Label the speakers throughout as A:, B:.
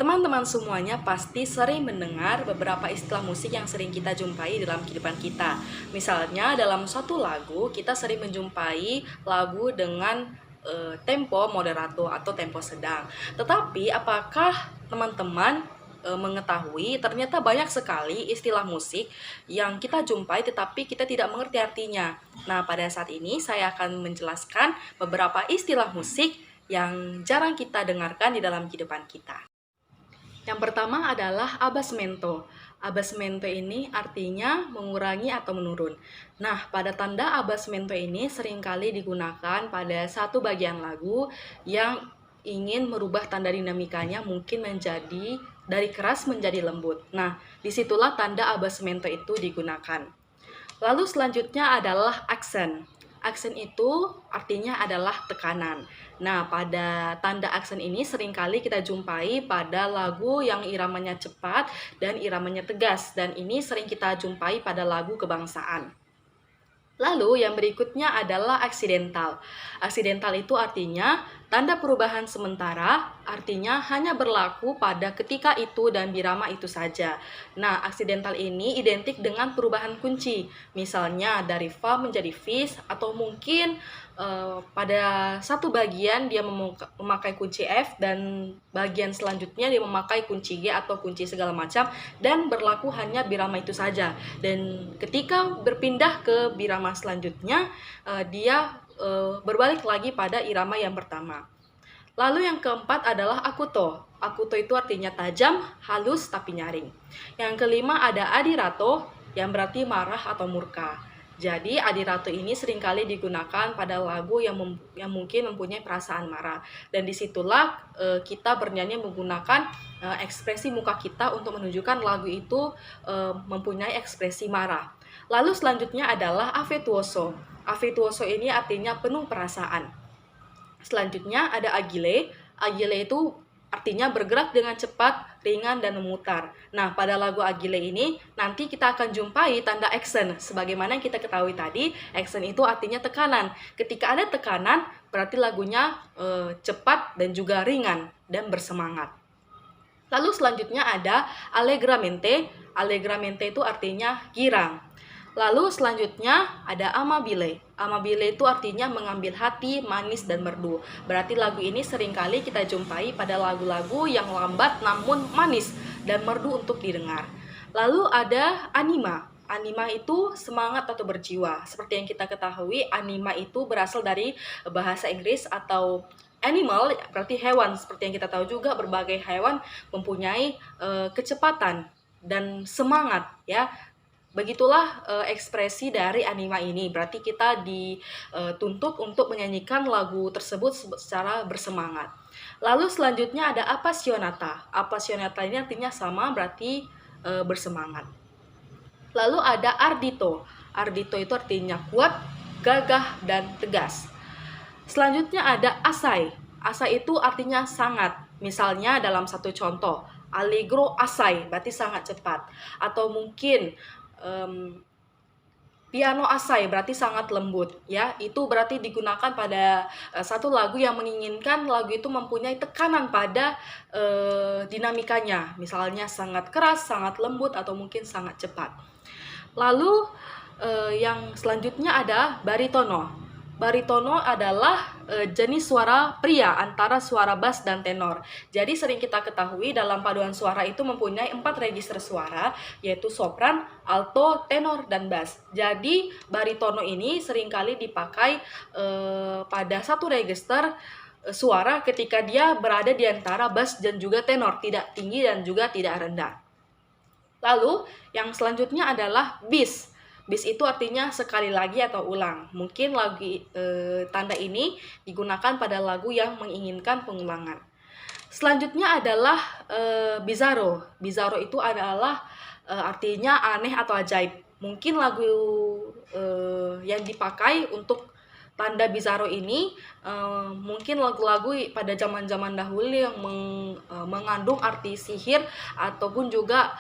A: Teman-teman semuanya pasti sering mendengar beberapa istilah musik yang sering kita jumpai dalam kehidupan kita. Misalnya dalam suatu lagu kita sering menjumpai lagu dengan tempo moderato atau tempo sedang. Tetapi apakah teman-teman mengetahui ternyata banyak sekali istilah musik yang kita jumpai tetapi kita tidak mengerti artinya. Nah, pada saat ini saya akan menjelaskan beberapa istilah musik yang jarang kita dengarkan di dalam kehidupan kita. Yang pertama adalah abasmento. Abasmento ini artinya mengurangi atau menurun. Nah, pada tanda abasmento ini seringkali digunakan pada satu bagian lagu yang ingin merubah tanda dinamikanya mungkin menjadi dari keras menjadi lembut. Nah, disitulah tanda abasmento itu digunakan. Lalu selanjutnya adalah aksen. Aksen itu artinya adalah tekanan. Nah, pada tanda aksen ini seringkali kita jumpai pada lagu yang iramanya cepat dan iramanya tegas. Dan ini sering kita jumpai pada lagu kebangsaan. Lalu yang berikutnya adalah aksidental. Aksidental itu artinya tanda perubahan sementara, artinya hanya berlaku pada ketika itu dan birama itu saja. Nah, aksidental ini identik dengan perubahan kunci. Misalnya dari fa menjadi fis, atau mungkin pada satu bagian dia memakai kunci F dan bagian selanjutnya dia memakai kunci G atau kunci segala macam dan berlaku hanya birama itu saja. Dan ketika berpindah ke birama selanjutnya dia berbalik lagi pada irama yang pertama. Lalu yang keempat adalah akuto. Akuto itu artinya tajam, halus, tapi nyaring. Yang kelima ada adirato, yang berarti marah atau murka. Jadi adirato ini seringkali digunakan pada lagu yang mungkin mempunyai perasaan marah. Dan disitulah kita bernyanyi menggunakan ekspresi muka kita untuk menunjukkan lagu itu mempunyai ekspresi marah. Lalu selanjutnya adalah affettuoso. Affettuoso ini artinya penuh perasaan. Selanjutnya ada agile. Agile itu artinya bergerak dengan cepat, ringan, dan memutar. Nah, pada lagu agile ini nanti kita akan jumpai tanda action. Sebagaimana yang kita ketahui tadi, action itu artinya tekanan. Ketika ada tekanan, berarti lagunya cepat dan juga ringan dan bersemangat. Lalu selanjutnya ada allegramente. Allegramente itu artinya girang. Lalu selanjutnya ada amabile. Amabile itu artinya mengambil hati, manis, dan merdu. Berarti lagu ini seringkali kita jumpai pada lagu-lagu yang lambat namun manis dan merdu untuk didengar. Lalu ada anima. Anima itu semangat atau berjiwa. Seperti yang kita ketahui, anima itu berasal dari bahasa Inggris atau animal, berarti hewan. Seperti yang kita tahu juga berbagai hewan mempunyai kecepatan dan semangat, ya. Begitulah ekspresi dari anima ini. Berarti kita dituntut untuk menyanyikan lagu tersebut secara bersemangat. Lalu selanjutnya ada appassionata. Appassionata ini artinya sama, berarti bersemangat. Lalu ada ardito. Ardito itu artinya kuat, gagah, dan tegas. Selanjutnya ada assai. Assai itu artinya sangat. Misalnya dalam satu contoh, allegro assai, berarti sangat cepat. Atau mungkin piano assai, berarti sangat lembut, ya. Itu berarti digunakan pada satu lagu yang menginginkan lagu itu mempunyai tekanan pada dinamikanya. Misalnya sangat keras, sangat lembut, atau mungkin sangat cepat. Lalu yang selanjutnya ada baritono. Baritono adalah jenis suara pria antara suara bass dan tenor. Jadi sering kita ketahui dalam paduan suara itu mempunyai 4 register suara, yaitu sopran, alto, tenor, dan bass. Jadi baritono ini seringkali dipakai pada satu register suara ketika dia berada di antara bass dan juga tenor, tidak tinggi dan juga tidak rendah. Lalu yang selanjutnya adalah bis. Bis itu artinya sekali lagi atau ulang. Mungkin tanda ini digunakan pada lagu yang menginginkan pengulangan. Selanjutnya adalah bizarro. Bizarro itu adalah artinya aneh atau ajaib. Mungkin lagu yang dipakai untuk tanda bizarro ini mungkin lagu-lagu pada zaman-zaman dahulu yang mengandung arti sihir ataupun juga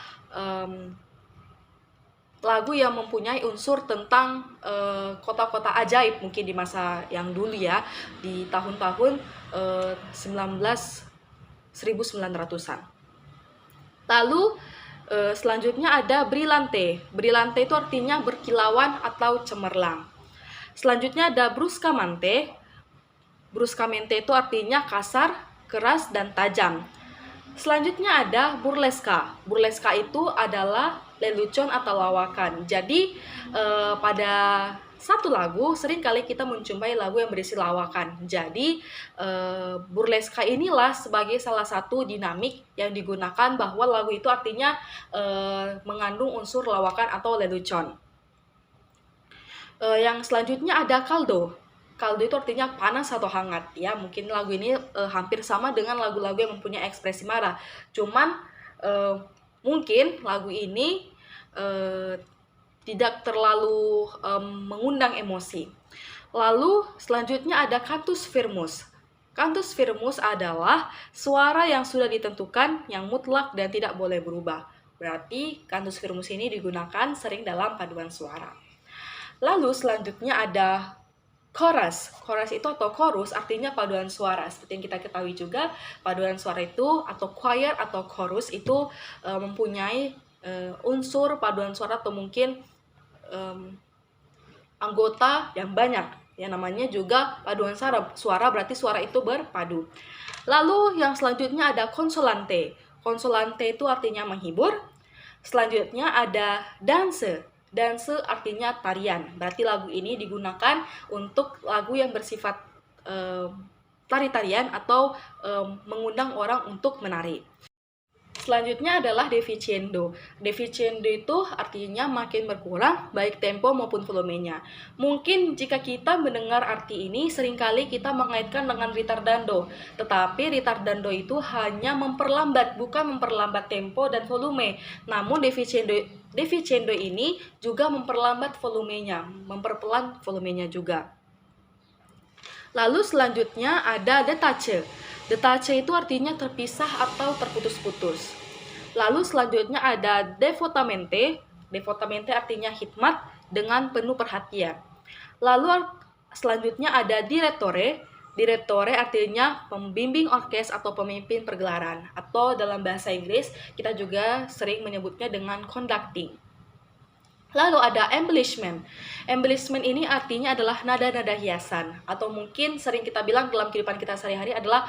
A: lagu yang mempunyai unsur tentang kota-kota ajaib mungkin di masa yang dulu, ya, di tahun-tahun 1900-an. Lalu selanjutnya ada brillante. Brillante itu artinya berkilauan atau cemerlang. Selanjutnya ada bruscamente. Bruscamente itu artinya kasar, keras, dan tajam. Selanjutnya ada burleska. Burleska itu adalah lelucon atau lawakan. Jadi pada satu lagu seringkali kita menjumpai lagu yang berisi lawakan. Jadi burleska inilah sebagai salah satu dinamik yang digunakan bahwa lagu itu artinya mengandung unsur lawakan atau lelucon. Yang selanjutnya ada kaldo. Kaldo itu artinya panas atau hangat ya. Mungkin lagu ini hampir sama dengan lagu-lagu yang mempunyai ekspresi marah. Cuman mungkin lagu ini tidak terlalu mengundang emosi. Lalu selanjutnya ada cantus firmus. Cantus firmus adalah suara yang sudah ditentukan, yang mutlak dan tidak boleh berubah. Berarti cantus firmus ini digunakan sering dalam paduan suara. Lalu selanjutnya ada chorus. Chorus itu atau chorus artinya paduan suara. Seperti yang kita ketahui juga, paduan suara itu atau choir atau chorus itu mempunyai unsur paduan suara atau mungkin anggota yang banyak. Ya, namanya juga paduan suara berarti suara itu berpadu. Lalu yang selanjutnya ada consolante. Consolante itu artinya menghibur. Selanjutnya ada danse. Danse artinya tarian. Berarti lagu ini digunakan untuk lagu yang bersifat tari-tarian atau mengundang orang untuk menari. Selanjutnya adalah deficendo. Deficendo itu artinya makin berkurang, baik tempo maupun volumenya. Mungkin jika kita mendengar arti ini, seringkali kita mengaitkan dengan ritardando. Tetapi ritardando itu hanya memperlambat, bukan memperlambat tempo dan volume. Namun deficendo ini juga memperlambat volumenya, memperpelan volumenya juga. Lalu selanjutnya ada detache. Detache itu artinya terpisah atau terputus-putus. Lalu selanjutnya ada devotamente. Devotamente artinya hikmat dengan penuh perhatian. Lalu selanjutnya ada direttore. Direttore artinya pembimbing orkes atau pemimpin pergelaran. Atau dalam bahasa Inggris kita juga sering menyebutnya dengan conducting. Lalu ada embellishment. Embellishment ini artinya adalah nada-nada hiasan atau mungkin sering kita bilang dalam kehidupan kita sehari-hari adalah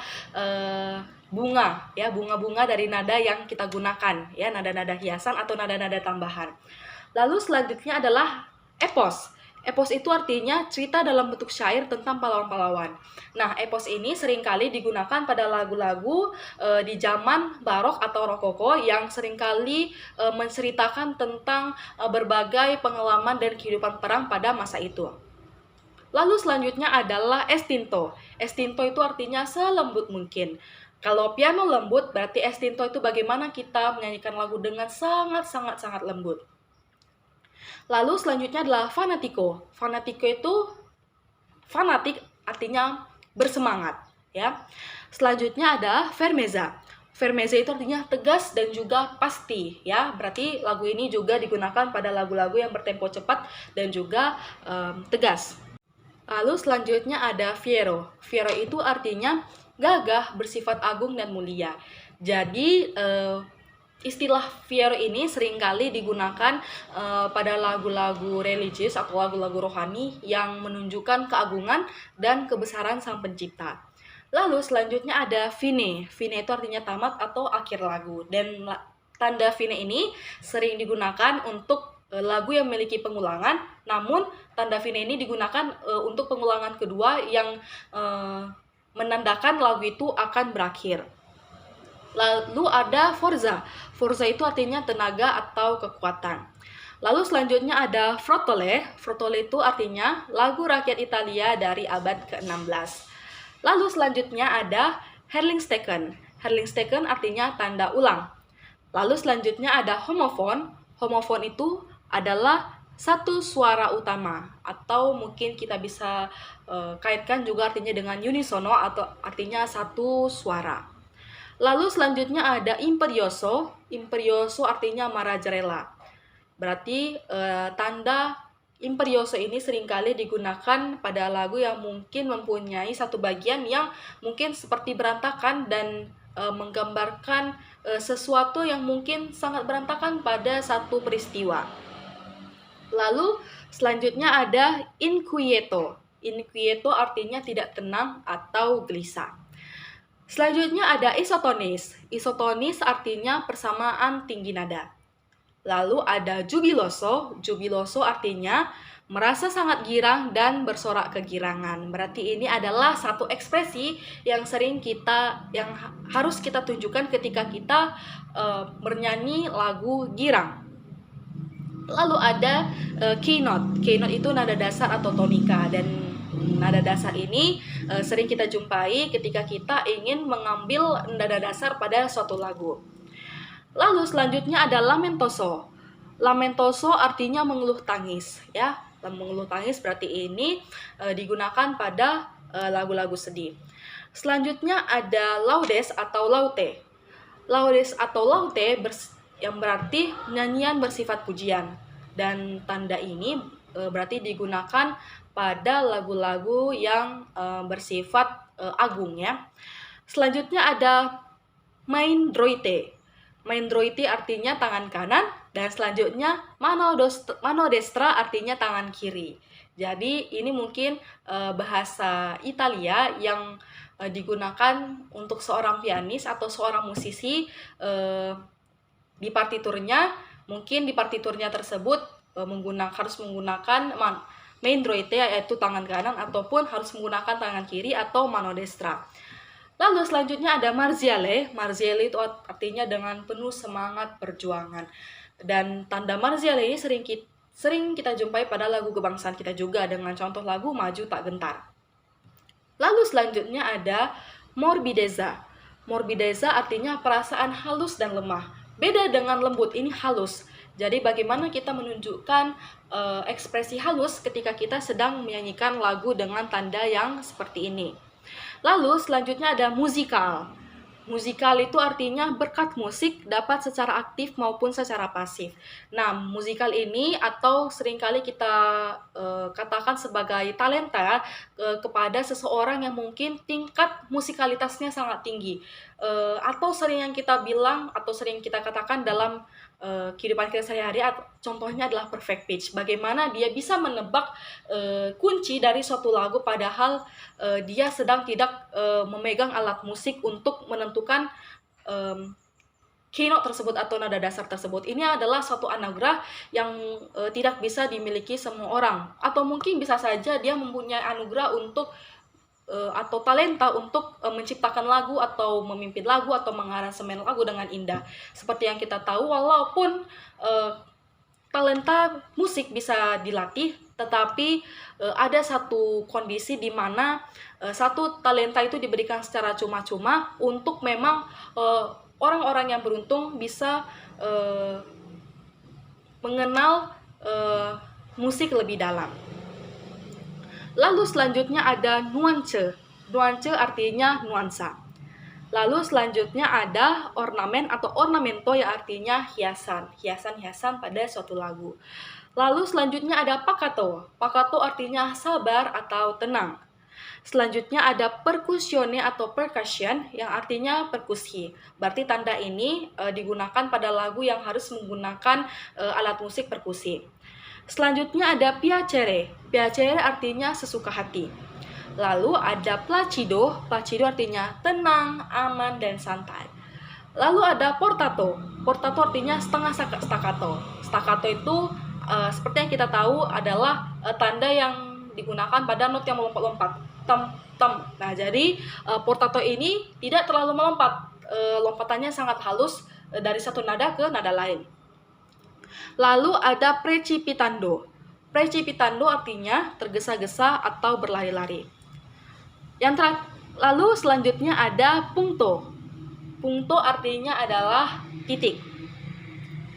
A: bunga ya, bunga-bunga dari nada yang kita gunakan ya, nada-nada hiasan atau nada-nada tambahan. Lalu selanjutnya adalah epos. Epos itu artinya cerita dalam bentuk syair tentang pahlawan-pahlawan. Nah, epos ini seringkali digunakan pada lagu-lagu di zaman barok atau rokoko yang seringkali menceritakan tentang berbagai pengalaman dan kehidupan perang pada masa itu. Lalu selanjutnya adalah estinto. Estinto itu artinya selembut mungkin. Kalau piano lembut, berarti estinto itu bagaimana kita menyanyikan lagu dengan sangat lembut. Lalu selanjutnya adalah fanatico. Fanatico itu fanatik artinya bersemangat ya. Selanjutnya ada fermezza. Fermezza itu artinya tegas dan juga pasti ya. Berarti lagu ini juga digunakan pada lagu-lagu yang bertempo cepat dan juga tegas. Lalu selanjutnya ada fiero. Fiero itu artinya gagah, bersifat agung dan mulia. Jadi istilah fiero ini seringkali digunakan pada lagu-lagu religius atau lagu-lagu rohani yang menunjukkan keagungan dan kebesaran Sang Pencipta. Lalu selanjutnya ada fine. Fine itu artinya tamat atau akhir lagu. Dan tanda fine ini sering digunakan untuk lagu yang memiliki pengulangan. Namun tanda fine ini digunakan untuk pengulangan kedua yang menandakan lagu itu akan berakhir. Lalu ada forza. Forza itu artinya tenaga atau kekuatan. Lalu selanjutnya ada frottole. Frottole itu artinya lagu rakyat Italia dari abad ke-16. Lalu selanjutnya ada Herlingsteken. Herlingsteken artinya tanda ulang. Lalu selanjutnya ada homofon. Homofon itu adalah satu suara utama atau mungkin kita bisa kaitkan juga artinya dengan unisono atau artinya satu suara. Lalu selanjutnya ada imperioso. Imperioso artinya marajarela. Berarti tanda imperioso ini seringkali digunakan pada lagu yang mungkin mempunyai satu bagian yang mungkin seperti berantakan dan menggambarkan sesuatu yang mungkin sangat berantakan pada satu peristiwa. Lalu selanjutnya ada inquieto. Inquieto artinya tidak tenang atau gelisah. Selanjutnya ada isotonis. Isotonis artinya persamaan tinggi nada. Lalu ada jubiloso. Jubiloso artinya merasa sangat girang dan bersorak kegirangan. Berarti ini adalah satu ekspresi yang harus kita tunjukkan ketika kita bernyanyi lagu girang. Lalu ada keynote. Keynote itu nada dasar atau tonika, dan nada dasar ini sering kita jumpai ketika kita ingin mengambil nada dasar pada suatu lagu. Lalu selanjutnya ada lamentoso. Lamentoso artinya mengeluh tangis, ya. Mengeluh tangis berarti ini digunakan pada lagu-lagu sedih. Selanjutnya ada laudes atau laute. Laudes atau laute yang berarti nyanyian bersifat pujian. Dan tanda ini berarti digunakan pada lagu-lagu yang bersifat agung, ya. Selanjutnya ada maindroite. Maindroite artinya tangan kanan, dan selanjutnya mano destra artinya tangan kiri. Jadi ini mungkin bahasa Italia yang digunakan untuk seorang pianis atau seorang musisi di partiturnya. Mungkin di partiturnya tersebut harus menggunakan maindroite, yaitu tangan kanan, ataupun harus menggunakan tangan kiri atau mano destra. Lalu selanjutnya ada marziale. Marziale itu artinya dengan penuh semangat perjuangan. Dan tanda marziale ini sering kita jumpai pada lagu kebangsaan kita juga, dengan contoh lagu Maju Tak Gentar. Lalu selanjutnya ada morbidezza. Morbidezza artinya perasaan halus dan lemah. Beda dengan lembut, ini halus. Jadi bagaimana kita menunjukkan ekspresi halus ketika kita sedang menyanyikan lagu dengan tanda yang seperti ini. Lalu selanjutnya ada musikal. Musikal itu artinya berkat musik dapat secara aktif maupun secara pasif. Nah, musikal ini atau seringkali kita katakan sebagai talenta kepada seseorang yang mungkin tingkat musikalitasnya sangat tinggi. Atau sering kita katakan dalam kehidupan kita sehari-hari, contohnya adalah perfect pitch. Bagaimana dia bisa menebak kunci dari suatu lagu padahal dia sedang tidak memegang alat musik untuk menentukan keynote tersebut atau nada dasar tersebut. Ini adalah suatu anugerah yang tidak bisa dimiliki semua orang, atau mungkin bisa saja dia mempunyai anugerah untuk atau talenta untuk menciptakan lagu atau memimpin lagu atau mengaransemen lagu dengan indah. Seperti yang kita tahu, walaupun talenta musik bisa dilatih, tetapi ada satu kondisi di mana satu talenta itu diberikan secara cuma-cuma untuk memang orang-orang yang beruntung bisa mengenal musik lebih dalam. Lalu selanjutnya ada nuance. Nuance artinya nuansa. Lalu selanjutnya ada ornamen atau ornamento yang artinya hiasan. Hiasan-hiasan pada suatu lagu. Lalu selanjutnya ada paccato. Paccato artinya sabar atau tenang. Selanjutnya ada percussione atau percussion yang artinya perkusi. Berarti tanda ini digunakan pada lagu yang harus menggunakan alat musik perkusi. Selanjutnya ada piacere. Piacere artinya sesuka hati. Lalu ada placido. Placido artinya tenang, aman, dan santai. Lalu ada portato. Portato artinya setengah staccato. Staccato itu seperti yang kita tahu adalah tanda yang digunakan pada not yang melompat-lompat. Tem. Nah, jadi portato ini tidak terlalu melompat. Lompatannya sangat halus dari satu nada ke nada lain. Lalu ada precipitando. Precipitando artinya tergesa-gesa atau berlari-lari. Lalu selanjutnya ada punto. Punto artinya adalah titik.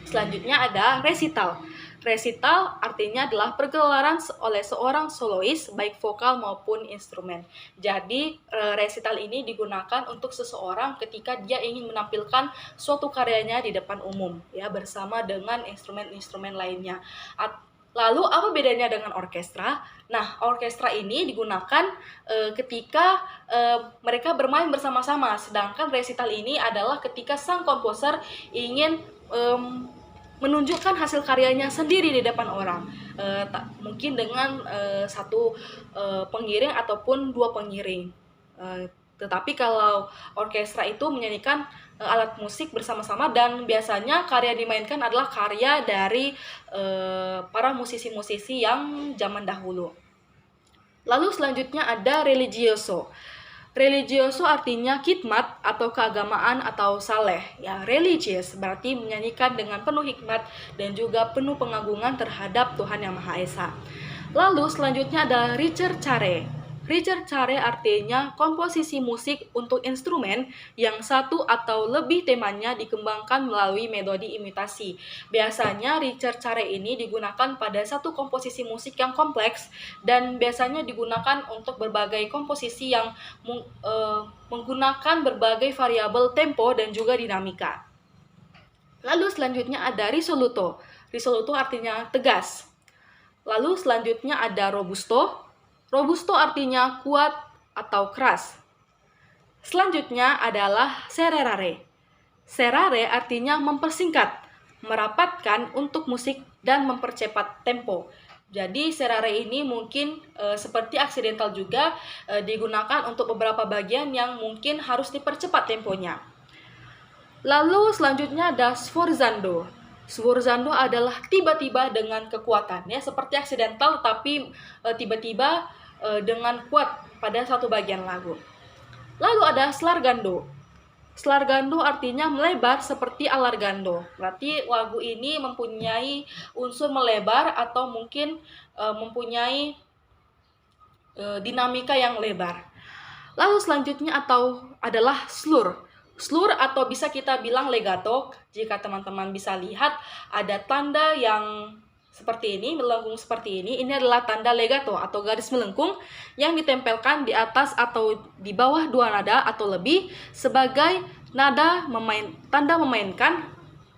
A: Selanjutnya ada recital. Recital artinya adalah pergelaran oleh seorang solois, baik vokal maupun instrumen. Jadi recital ini digunakan untuk seseorang ketika dia ingin menampilkan suatu karyanya di depan umum, ya, bersama dengan instrumen-instrumen lainnya. Lalu apa bedanya dengan orkestra? Nah, orkestra ini digunakan ketika mereka bermain bersama-sama, sedangkan resital ini adalah ketika sang komposer ingin menunjukkan hasil karyanya sendiri di depan orang, mungkin dengan satu pengiring ataupun dua pengiring. Tetapi kalau orkestra itu menyanyikan alat musik bersama-sama, dan biasanya karya dimainkan adalah karya dari para musisi-musisi yang zaman dahulu. Lalu selanjutnya ada religioso. Religioso artinya khidmat atau keagamaan atau saleh. Ya, religious berarti menyanyikan dengan penuh hikmat dan juga penuh pengagungan terhadap Tuhan Yang Maha Esa. Lalu selanjutnya ada ricercare. Ricercare artinya komposisi musik untuk instrumen yang satu atau lebih temanya dikembangkan melalui metode imitasi. Biasanya ricercare ini digunakan pada satu komposisi musik yang kompleks dan biasanya digunakan untuk berbagai komposisi yang menggunakan berbagai variabel tempo dan juga dinamika. Lalu selanjutnya ada risoluto. Risoluto artinya tegas. Lalu selanjutnya ada robusto. Robusto artinya kuat atau keras. Selanjutnya adalah serrare. Serrare artinya mempersingkat, merapatkan untuk musik dan mempercepat tempo. Jadi serrare ini mungkin seperti aksidental juga digunakan untuk beberapa bagian yang mungkin harus dipercepat temponya. Lalu selanjutnya ada sforzando. Sforzando adalah tiba-tiba dengan kekuatan, ya, seperti aksidental tapi tiba-tiba dengan kuat pada satu bagian lagu. Lalu ada slargando. Slargando artinya melebar seperti allargando. Berarti lagu ini mempunyai unsur melebar atau mungkin mempunyai dinamika yang lebar. Lalu selanjutnya adalah slur. Slur atau bisa kita bilang legato. Jika teman-teman bisa lihat ada tanda yang seperti ini, melengkung seperti ini adalah tanda legato atau garis melengkung yang ditempelkan di atas atau di bawah dua nada atau lebih sebagai tanda memainkan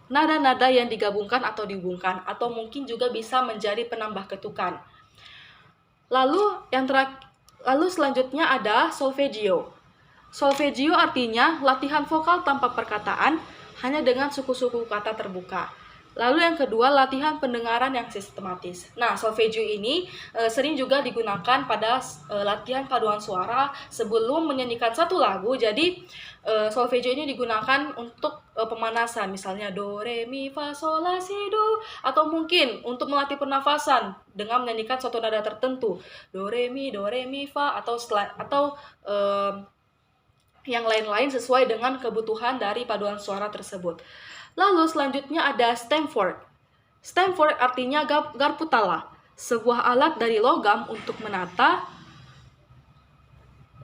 A: nada-nada yang digabungkan atau dihubungkan, atau mungkin juga bisa menjadi penambah ketukan. Lalu selanjutnya ada solfeggio. Solfeggio artinya latihan vokal tanpa perkataan hanya dengan suku-suku kata terbuka. Lalu yang kedua, latihan pendengaran yang sistematis. Nah, solfeggio ini sering juga digunakan pada latihan paduan suara sebelum menyanyikan satu lagu. Jadi, solfeggio ini digunakan untuk pemanasan, misalnya do, re, mi, fa, sol, la, si, do. Atau mungkin untuk melatih pernafasan dengan menyanyikan suatu nada tertentu. Do, re, mi, fa, atau yang lain-lain sesuai dengan kebutuhan dari paduan suara tersebut. Lalu selanjutnya ada stemford. Stemford artinya garputala, sebuah alat dari logam untuk menata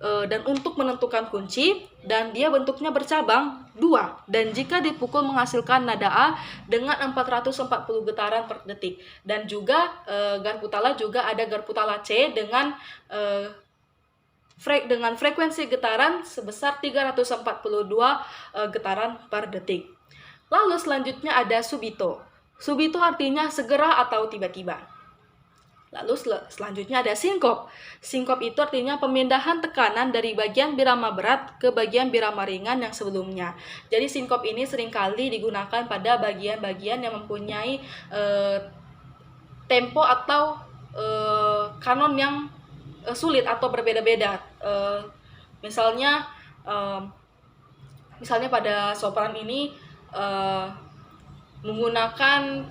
A: dan untuk menentukan kunci, dan dia bentuknya bercabang dua, dan jika dipukul menghasilkan nada A dengan 440 getaran per detik. Dan juga garputala juga ada garputala C dengan frekuensi getaran sebesar 342 getaran per detik. Lalu selanjutnya ada subito. Subito artinya segera atau tiba-tiba. Lalu selanjutnya ada sinkop. Sinkop itu artinya pemindahan tekanan dari bagian birama berat ke bagian birama ringan yang sebelumnya. Jadi sinkop ini seringkali digunakan pada bagian-bagian yang mempunyai tempo atau kanon yang sulit atau berbeda-beda. Misalnya pada sopran ini menggunakan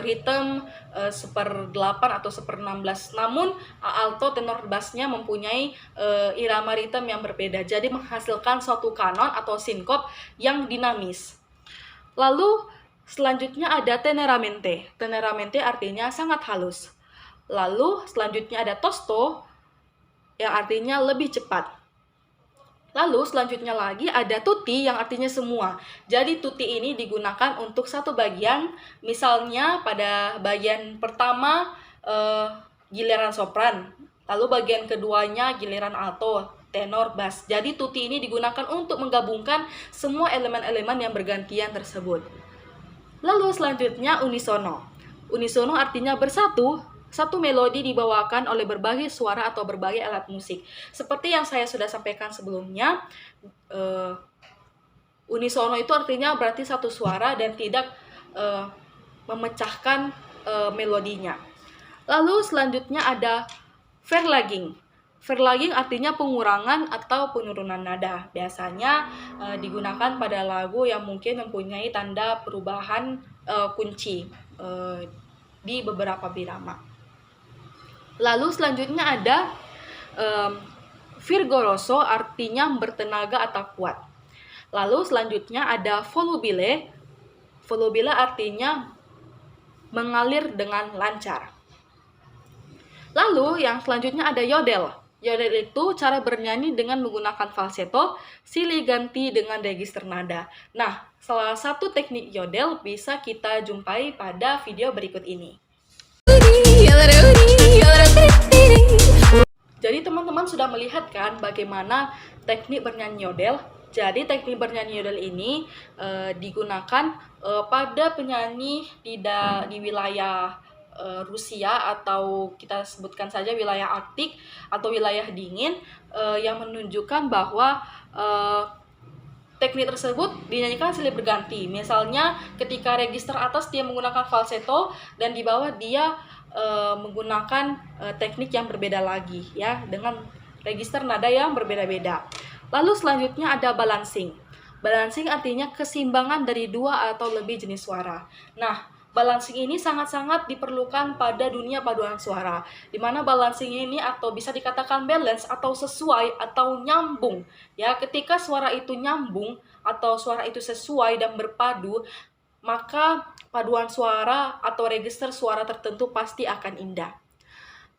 A: ritme 1/8 atau 1/16, namun alto tenor bassnya mempunyai irama ritme yang berbeda, jadi menghasilkan suatu kanon atau sinkop yang dinamis. Lalu selanjutnya ada teneramente. Teneramente artinya sangat halus. Lalu selanjutnya ada tosto yang artinya lebih cepat. Lalu selanjutnya lagi ada tutti yang artinya semua. Jadi tutti ini digunakan untuk satu bagian, misalnya pada bagian pertama giliran sopran, lalu bagian keduanya giliran alto, tenor, bass. Jadi tutti ini digunakan untuk menggabungkan semua elemen-elemen yang bergantian tersebut. Lalu selanjutnya unisono. Unisono artinya bersatu, satu melodi dibawakan oleh berbagai suara atau berbagai alat musik. Seperti yang saya sudah sampaikan sebelumnya, unisono itu artinya berarti satu suara dan tidak memecahkan melodinya. Lalu selanjutnya ada verlaging. Verlaging artinya pengurangan atau penurunan nada. Biasanya digunakan pada lagu yang mungkin mempunyai tanda perubahan kunci di beberapa birama. Lalu selanjutnya ada virgoroso artinya bertenaga atau kuat. Lalu selanjutnya ada volubile. Volubile artinya mengalir dengan lancar. Lalu yang selanjutnya ada yodel. Yodel itu cara bernyanyi dengan menggunakan falsetto, silih ganti dengan register nada. Nah, salah satu teknik yodel bisa kita jumpai pada video berikut ini. Jadi teman-teman sudah melihat kan bagaimana teknik bernyanyi yodel. Jadi teknik bernyanyi yodel ini digunakan pada penyanyi di wilayah Rusia atau kita sebutkan saja wilayah Arktik atau wilayah dingin yang menunjukkan bahwa teknik tersebut dinyanyikan silih berganti. Misalnya ketika register atas dia menggunakan falsetto dan di bawah dia menggunakan teknik yang berbeda lagi ya dengan register nada yang berbeda-beda. Lalu selanjutnya ada balancing. Balancing artinya keseimbangan dari dua atau lebih jenis suara. Nah, balancing ini sangat-sangat diperlukan pada dunia paduan suara, di mana balancing ini atau bisa dikatakan balance atau sesuai atau nyambung. Ya, ketika suara itu nyambung atau suara itu sesuai dan berpadu, maka paduan suara atau register suara tertentu pasti akan indah.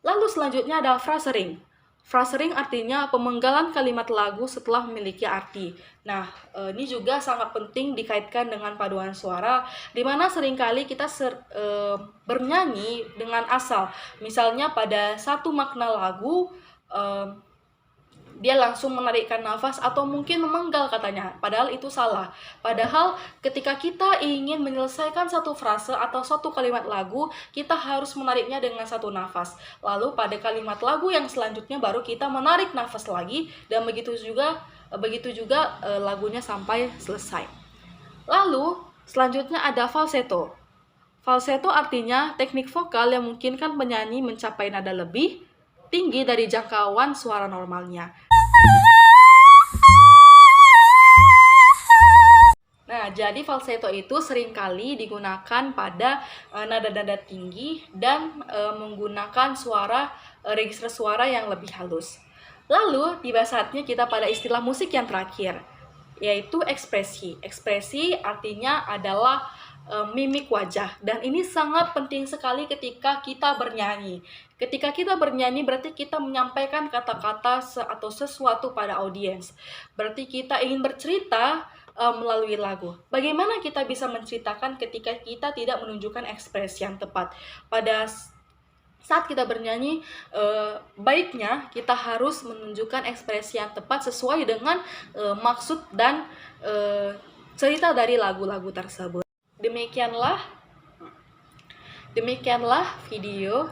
A: Lalu selanjutnya ada phrasing. Phrasing artinya pemenggalan kalimat lagu setelah memiliki arti. Nah, ini juga sangat penting dikaitkan dengan paduan suara, di mana seringkali kita bernyanyi dengan asal. Misalnya pada satu makna lagu, dia langsung menarikkan nafas atau mungkin memenggal katanya, padahal itu salah. Padahal ketika kita ingin menyelesaikan satu frase atau satu kalimat lagu, kita harus menariknya dengan satu nafas. Lalu pada kalimat lagu yang selanjutnya baru kita menarik nafas lagi, dan begitu juga lagunya sampai selesai. Lalu selanjutnya ada falsetto. Falsetto artinya teknik vokal yang memungkinkan penyanyi mencapai nada lebih tinggi dari jangkauan suara normalnya. Nah, jadi falsetto itu seringkali digunakan pada nada-nada tinggi dan menggunakan register suara yang lebih halus. Lalu, tiba saatnya kita pada istilah musik yang terakhir, yaitu ekspresi. Ekspresi artinya adalah mimik wajah, dan ini sangat penting sekali ketika kita bernyanyi. Ketika kita bernyanyi berarti kita menyampaikan kata-kata atau sesuatu pada audiens. Berarti kita ingin bercerita melalui lagu. Bagaimana kita bisa menceritakan ketika kita tidak menunjukkan ekspresi yang tepat? Pada saat kita bernyanyi, baiknya kita harus menunjukkan ekspresi yang tepat sesuai dengan maksud dan cerita dari lagu-lagu tersebut. Demikianlah video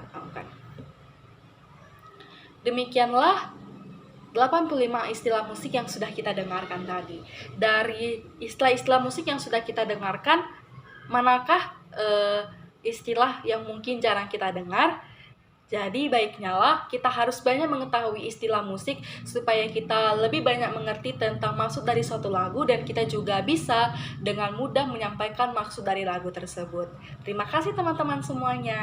A: Demikianlah 85 istilah musik yang sudah kita dengarkan tadi. Dari istilah-istilah musik yang sudah kita dengarkan, manakah istilah yang mungkin jarang kita dengar? Jadi baiknya lah kita harus banyak mengetahui istilah musik supaya kita lebih banyak mengerti tentang maksud dari suatu lagu dan kita juga bisa dengan mudah menyampaikan maksud dari lagu tersebut. Terima kasih teman-teman semuanya.